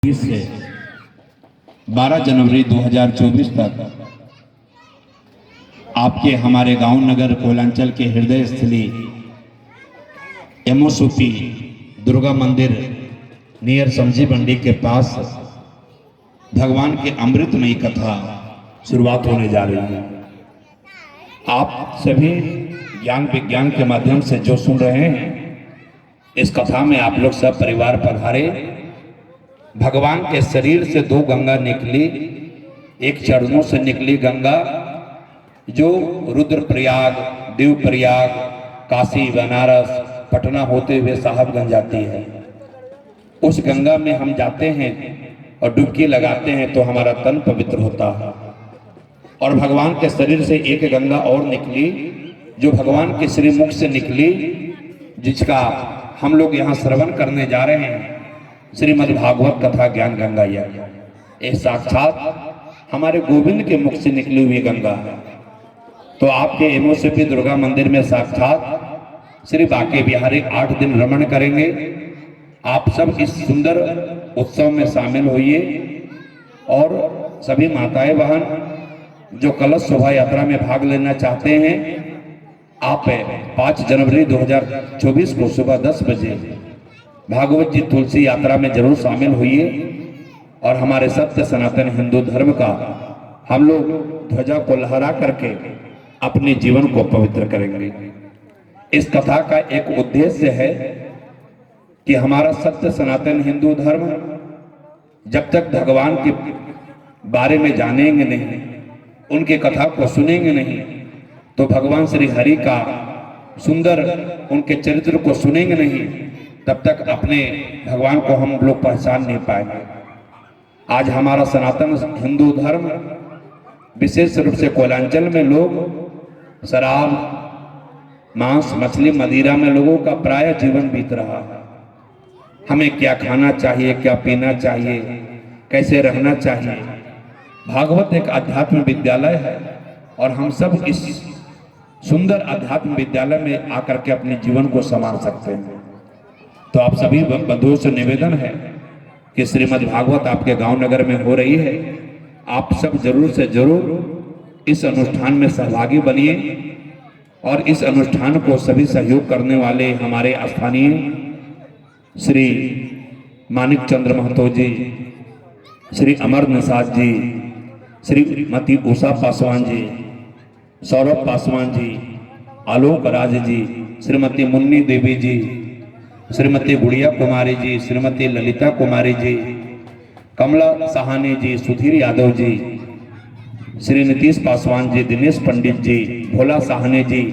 से 12 जनवरी 2024 तक आपके हमारे गांव नगर कोयलांचल के हृदय स्थली एमओसोपी दुर्गा मंदिर नियर सब्जी मंडी के पास भगवान के अमृतमयी कथा शुरुआत होने जा रही है। आप सभी ज्ञान विज्ञान के माध्यम से जो सुन रहे हैं, इस कथा में आप लोग सब परिवार पधारे। भगवान के शरीर से दो गंगा निकली, एक चरणों से निकली गंगा जो रुद्रप्रयाग, देवप्रयाग, काशी, बनारस, पटना होते हुए साहबगंज जाती है। उस गंगा में हम जाते हैं और डुबकी लगाते हैं तो हमारा तन पवित्र होता है। और भगवान के शरीर से एक गंगा और निकली जो भगवान के श्री मुख से निकली, जिसका हम लोग यहाँ श्रवण करने जा रहे हैं। श्रीमद् भागवत कथा ज्ञान गंगा यह साक्षात हमारे गोविंद के मुख से निकली हुई गंगा है। तो आपके एमओसोपी दुर्गा मंदिर में साक्षात श्री बांके बिहारी 8 दिन रमण करेंगे। आप सब इस सुंदर उत्सव में शामिल होइए और सभी माताएं बहन जो कलश शोभा यात्रा में भाग लेना चाहते हैं, आप 5 जनवरी 2024 को सुबह 10 बजे भागवत जी तुलसी यात्रा में जरूर शामिल होइए और हमारे सत्य सनातन हिंदू धर्म का हम लोग ध्वजा को लहरा करके अपने जीवन को पवित्र करेंगे। इस कथा का एक उद्देश्य है कि हमारा सत्य सनातन हिंदू धर्म जब तक भगवान के बारे में जानेंगे नहीं, उनके कथा को सुनेंगे नहीं, तो भगवान श्री हरि का सुंदर उनके चरित्र को सुनेंगे नहीं, तब तक अपने भगवान को हम लोग पहचान नहीं पाएंगे। आज हमारा सनातन हिंदू धर्म विशेष रूप से कोयलांचल में लोग शराब, मांस, मछली, मदिरा में लोगों का प्राय जीवन बीत रहा है। हमें क्या खाना चाहिए, क्या पीना चाहिए, कैसे रहना चाहिए। भागवत एक अध्यात्म विद्यालय है और हम सब इस सुंदर अध्यात्म विद्यालय में आकर के अपने जीवन को संवार सकते हैं। तो आप सभी बंधुओं से निवेदन है कि श्रीमद् भागवत आपके गांव नगर में हो रही है। आप सब जरूर से जरूर इस अनुष्ठान में सहभागी बनिए और इस अनुष्ठान को सभी सहयोग करने वाले हमारे स्थानीय श्री मानिक चंद्र महतो जी, श्री अमर निषाद जी, श्रीमती उषा पासवान जी, सौरभ पासवान जी, आलोक राज जी, श्रीमती मुन्नी देवी जी, श्रीमती गुड़िया कुमारी जी, श्रीमती ललिता कुमारी जी, कमला सहानी जी, सुधीर यादव जी, श्री नीतीश पासवान जी, दिनेश पंडित जी, भोला सहानी जी,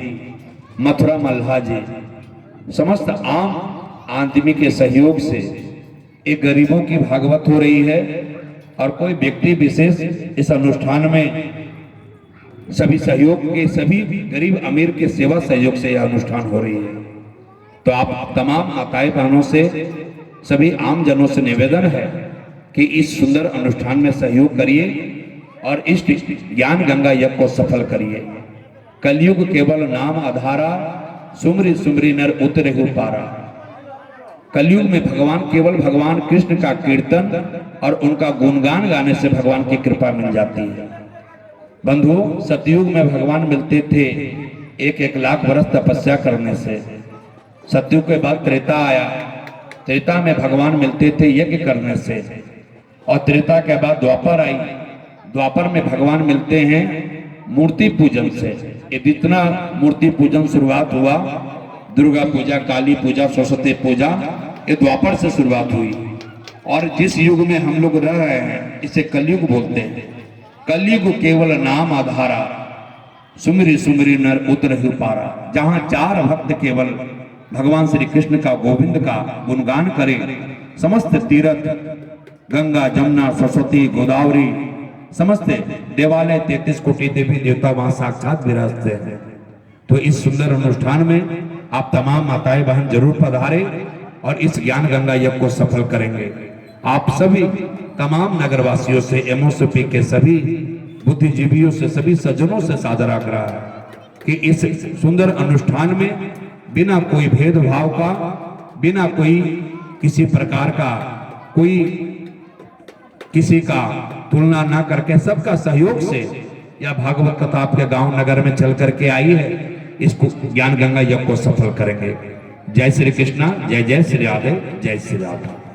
मथुरा मल्हा जी, समस्त आम आदमी के सहयोग से एक गरीबों की भागवत हो रही है और कोई व्यक्ति विशेष इस अनुष्ठान में सभी सहयोग के, सभी गरीब अमीर के सेवा सहयोग से यह अनुष्ठान हो रही है। तो आप तमाम माताएं बहनों से, सभी आम जनों से निवेदन है कि इस सुंदर अनुष्ठान में सहयोग करिए और इस ज्ञान गंगा यज्ञ को सफल करिए। कलयुग केवल नाम आधारा, सुमरि सुमरि नर उतरेहु पारा। कलयुग में भगवान केवल भगवान कृष्ण का कीर्तन और उनका गुणगान गाने से भगवान की कृपा मिल जाती है। बंधुओं, सतयुग में भगवान मिलते थे 1-1 लाख वर्ष तपस्या करने से। सतयुग के बाद त्रेता आया, त्रेता में भगवान मिलते थे यज्ञ करने से। और त्रेता के बाद द्वापर आई, द्वापर में भगवान मिलते हैं मूर्ति पूजन से। ये जितना मूर्ति पूजन शुरुआत हुआ, दुर्गा पूजा, काली पूजा, सरस्वती पूजा, ये द्वापर से शुरुआत हुई। और जिस युग में हम लोग रह रहे हैं इसे कलयुग बोलते हैं। कलयुग केवल नाम आधारा, सुमरि सुमरि नर उतरहु पारा। जहाँ 4 भक्त केवल भगवान श्री कृष्ण का, गोविंद का गुणगान करें, समस्त तीर्थ गंगा, जमुना, सरस्वती, गोदावरी, समस्त देवालय 33 कोटि देवी देवता वहां साक्षात विराजते हैं। तो इस सुंदर अनुष्ठान में आप तमाम माताएं बहन जरूर पधारे और इस ज्ञान गंगा यज्ञ को सफल करेंगे। आप सभी तमाम नगरवासियों से, एमओसोपी के सभी बुद्धिजीवियों से, सभी सज्जनों से सादर आग्रह है कि इस सुंदर अनुष्ठान में बिना कोई भेदभाव का, बिना कोई किसी प्रकार का कोई किसी का तुलना ना करके सबका सहयोग से यह भागवत कथा आपके गांव नगर में चल करके आई है। इसको ज्ञान गंगा यज्ञ को सफल करेंगे। जय श्री कृष्णा, जय जय श्री राधे, जय श्री राधे।